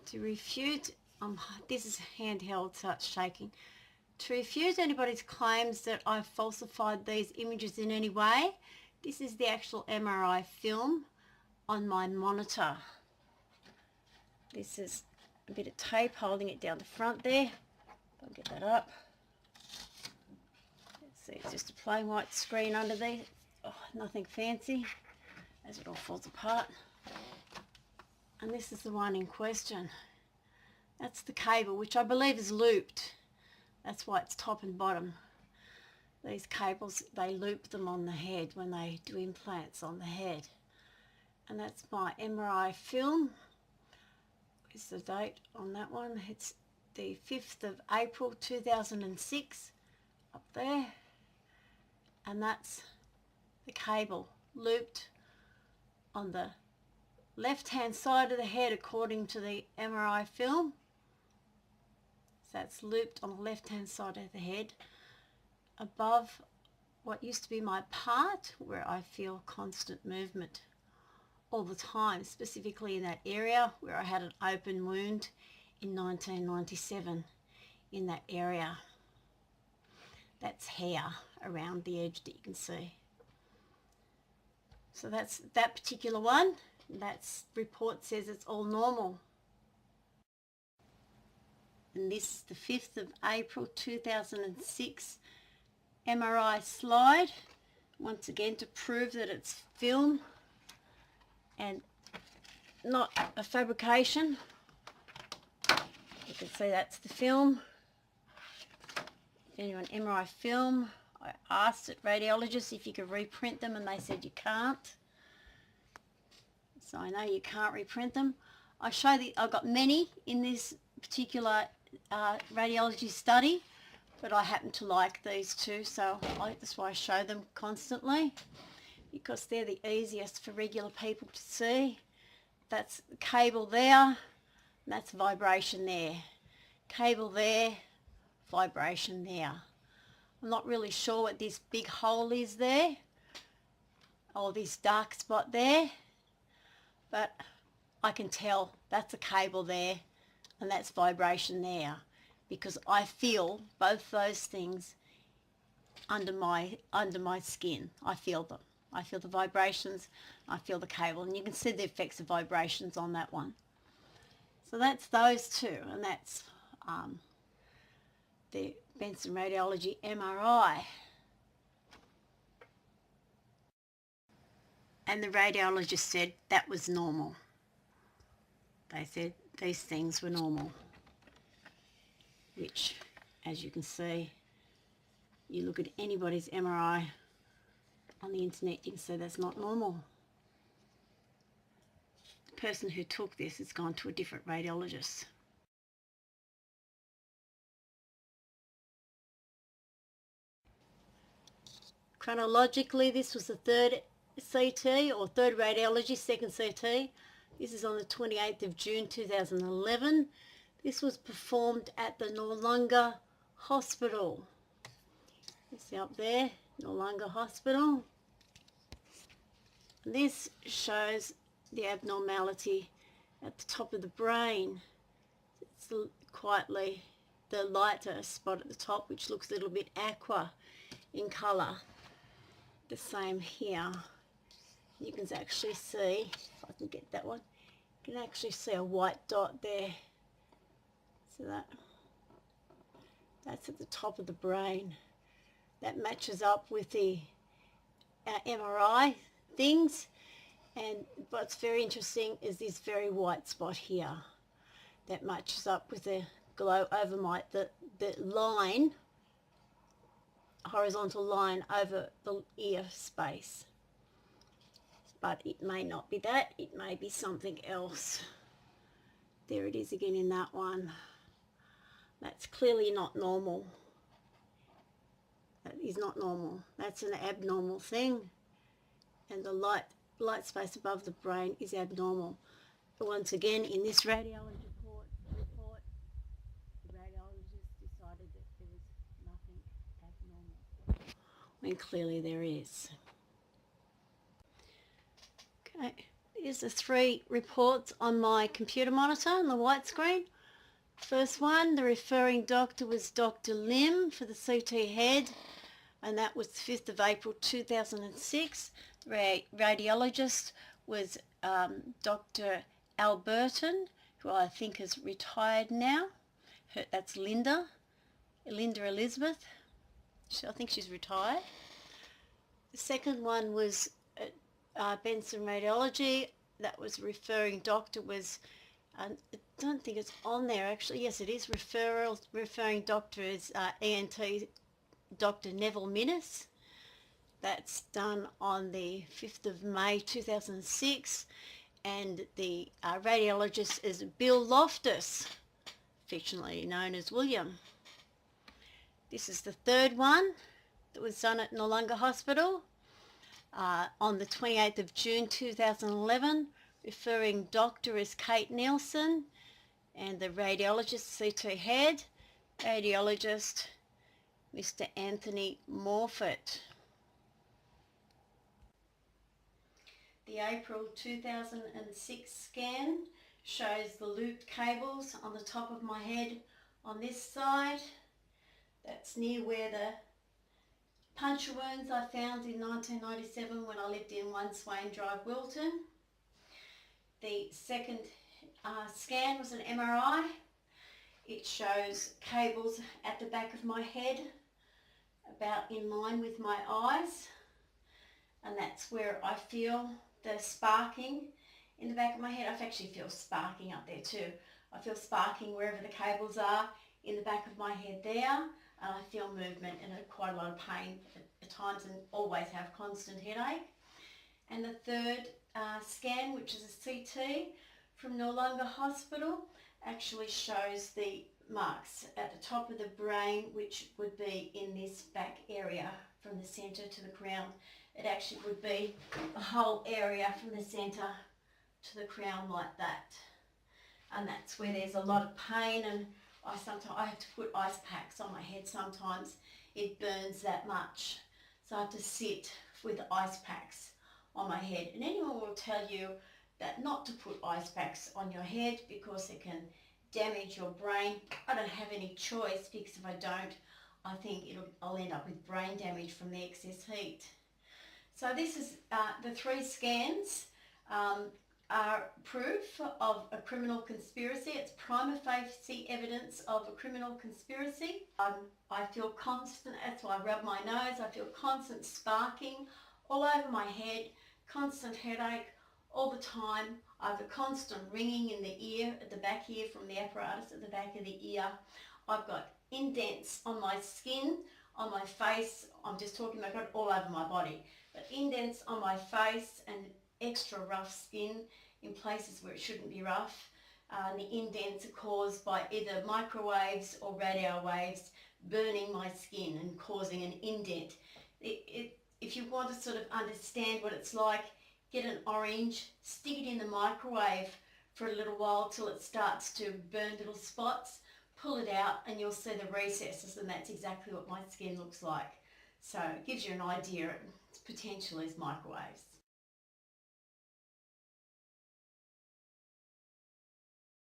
To refute, this is handheld, so it's shaking. To refute anybody's claims that I've falsified these images in any way, this is the actual MRI film on my monitor. This is a bit of tape holding it down the front there. I'll get that up. Let's see, it's just a plain white screen under there. Oh, nothing fancy, as it all falls apart. And this is the one in question. That's the cable, which I believe is looped. That's why it's top and bottom. These cables, they loop them on the head when they do implants on the head. And that's my MRI film. Is the date on that one? It's the 5th of April 2006 up there. And that's the cable looped on the left-hand side of the head according to the MRI film. So that's looped on the left-hand side of the head above what used to be my part where I feel constant movement all the time, specifically in that area where I had an open wound in 1997 in that area. That's hair around the edge that you can see. So that's that particular one. That report says it's all normal. And this is the 5th of April 2006 MRI slide, once again to prove that it's film and not a fabrication. You can see that's the film. Genuine MRI film. I asked at radiologists if you could reprint them and they said you can't. So I know you can't reprint them. I've got many in this particular radiology study, but I happen to like these two, so that's why I show them constantly, because they're the easiest for regular people to see. That's the cable there, and that's vibration there. Cable there, vibration there. I'm not really sure what this big hole is there, or this dark spot there, but I can tell that's a cable there and that's vibration there, because I feel both those things under my skin. I feel them. I feel the vibrations, I feel the cable, and you can see the effects of vibrations on that one. So that's those two, and that's the Benson Radiology MRI. And the radiologist said that was normal. They said these things were normal, which, as you can see, you look at anybody's MRI on the internet, you can see that's not normal. The person who took this has gone to a different radiologist. Chronologically, this was the third CT, or third radiology, second CT. This is on the 28th of June 2011. This was performed at the Noarlunga Hospital. You see up there, Noarlunga Hospital. This shows the abnormality at the top of the brain. It's quietly the lighter spot at the top, which looks a little bit aqua in colour. The same here. You can actually see, if I can get that one, you can actually see a white dot there. So that's at the top of the brain. That matches up with the MRI things, and what's very interesting is this very white spot here that matches up with the glow over the line, horizontal line over the ear space. But it may not be that, it may be something else. There it is again in that one. That's clearly not normal. That is not normal. That's an abnormal thing. And the light space above the brain is abnormal. But once again, in this radiology report, the radiologist decided that there was nothing abnormal, when clearly there is. Okay, Here's the 3 reports on my computer monitor on the white screen. First one, the referring doctor was Dr. Lim for the CT head, and that was 5th of April 2006. Radiologist was Dr. Alberton, who I think is retired now. That's Linda Elizabeth. I think she's retired. The second one was Benson Radiology. That was referring doctor was, I don't think it's on there actually. Yes, it is. Referring doctor is ENT Dr. Neville Minnis. That's done on the 5th of May 2006. And the radiologist is Bill Loftus, affectionately known as William. This is the third one that was done at Noarlunga Hospital on the 28th of June 2011. Referring doctor is Kate Nielsen, and the radiologist, CT head, radiologist Mr. Anthony Morfitt. The April 2006 scan shows the looped cables on the top of my head on this side. That's near where the puncture wounds I found in 1997 when I lived in 1 Swain Drive, Wilton. The second scan was an MRI. It shows cables at the back of my head, about in line with my eyes, and that's where I feel the sparking in the back of my head. I actually feel sparking up there too. I feel sparking wherever the cables are in the back of my head there, and I feel movement and quite a lot of pain at times, and always have constant headache. And the third scan, which is a CT from Noarlunga Hospital, actually shows the marks at the top of the brain, which would be in this back area from the centre to the crown. It actually would be the whole area from the centre to the crown like that. And that's where there's a lot of pain, and I have to put ice packs on my head sometimes. It burns that much. So I have to sit with ice packs on my head. And anyone will tell you that not to put ice packs on your head because it can damage your brain. I don't have any choice, because if I don't, I think I'll end up with brain damage from the excess heat. So this is the 3 scans are proof of a criminal conspiracy. It's prima facie evidence of a criminal conspiracy. I feel constant, that's why I rub my nose, I feel constant sparking all over my head, constant headache all the time. I have a constant ringing in the ear, at the back ear, from the apparatus at the back of the ear. I've got indents on my skin, on my face. I'm just talking about, I've got it all over my body, but indents on my face and extra rough skin in places where it shouldn't be rough. The indents are caused by either microwaves or radio waves burning my skin and causing an indent. If you want to sort of understand what it's like, get an orange, stick it in the microwave for a little while till it starts to burn little spots, pull it out and you'll see the recesses, and that's exactly what my skin looks like. So it gives you an idea, it potentially is microwaves.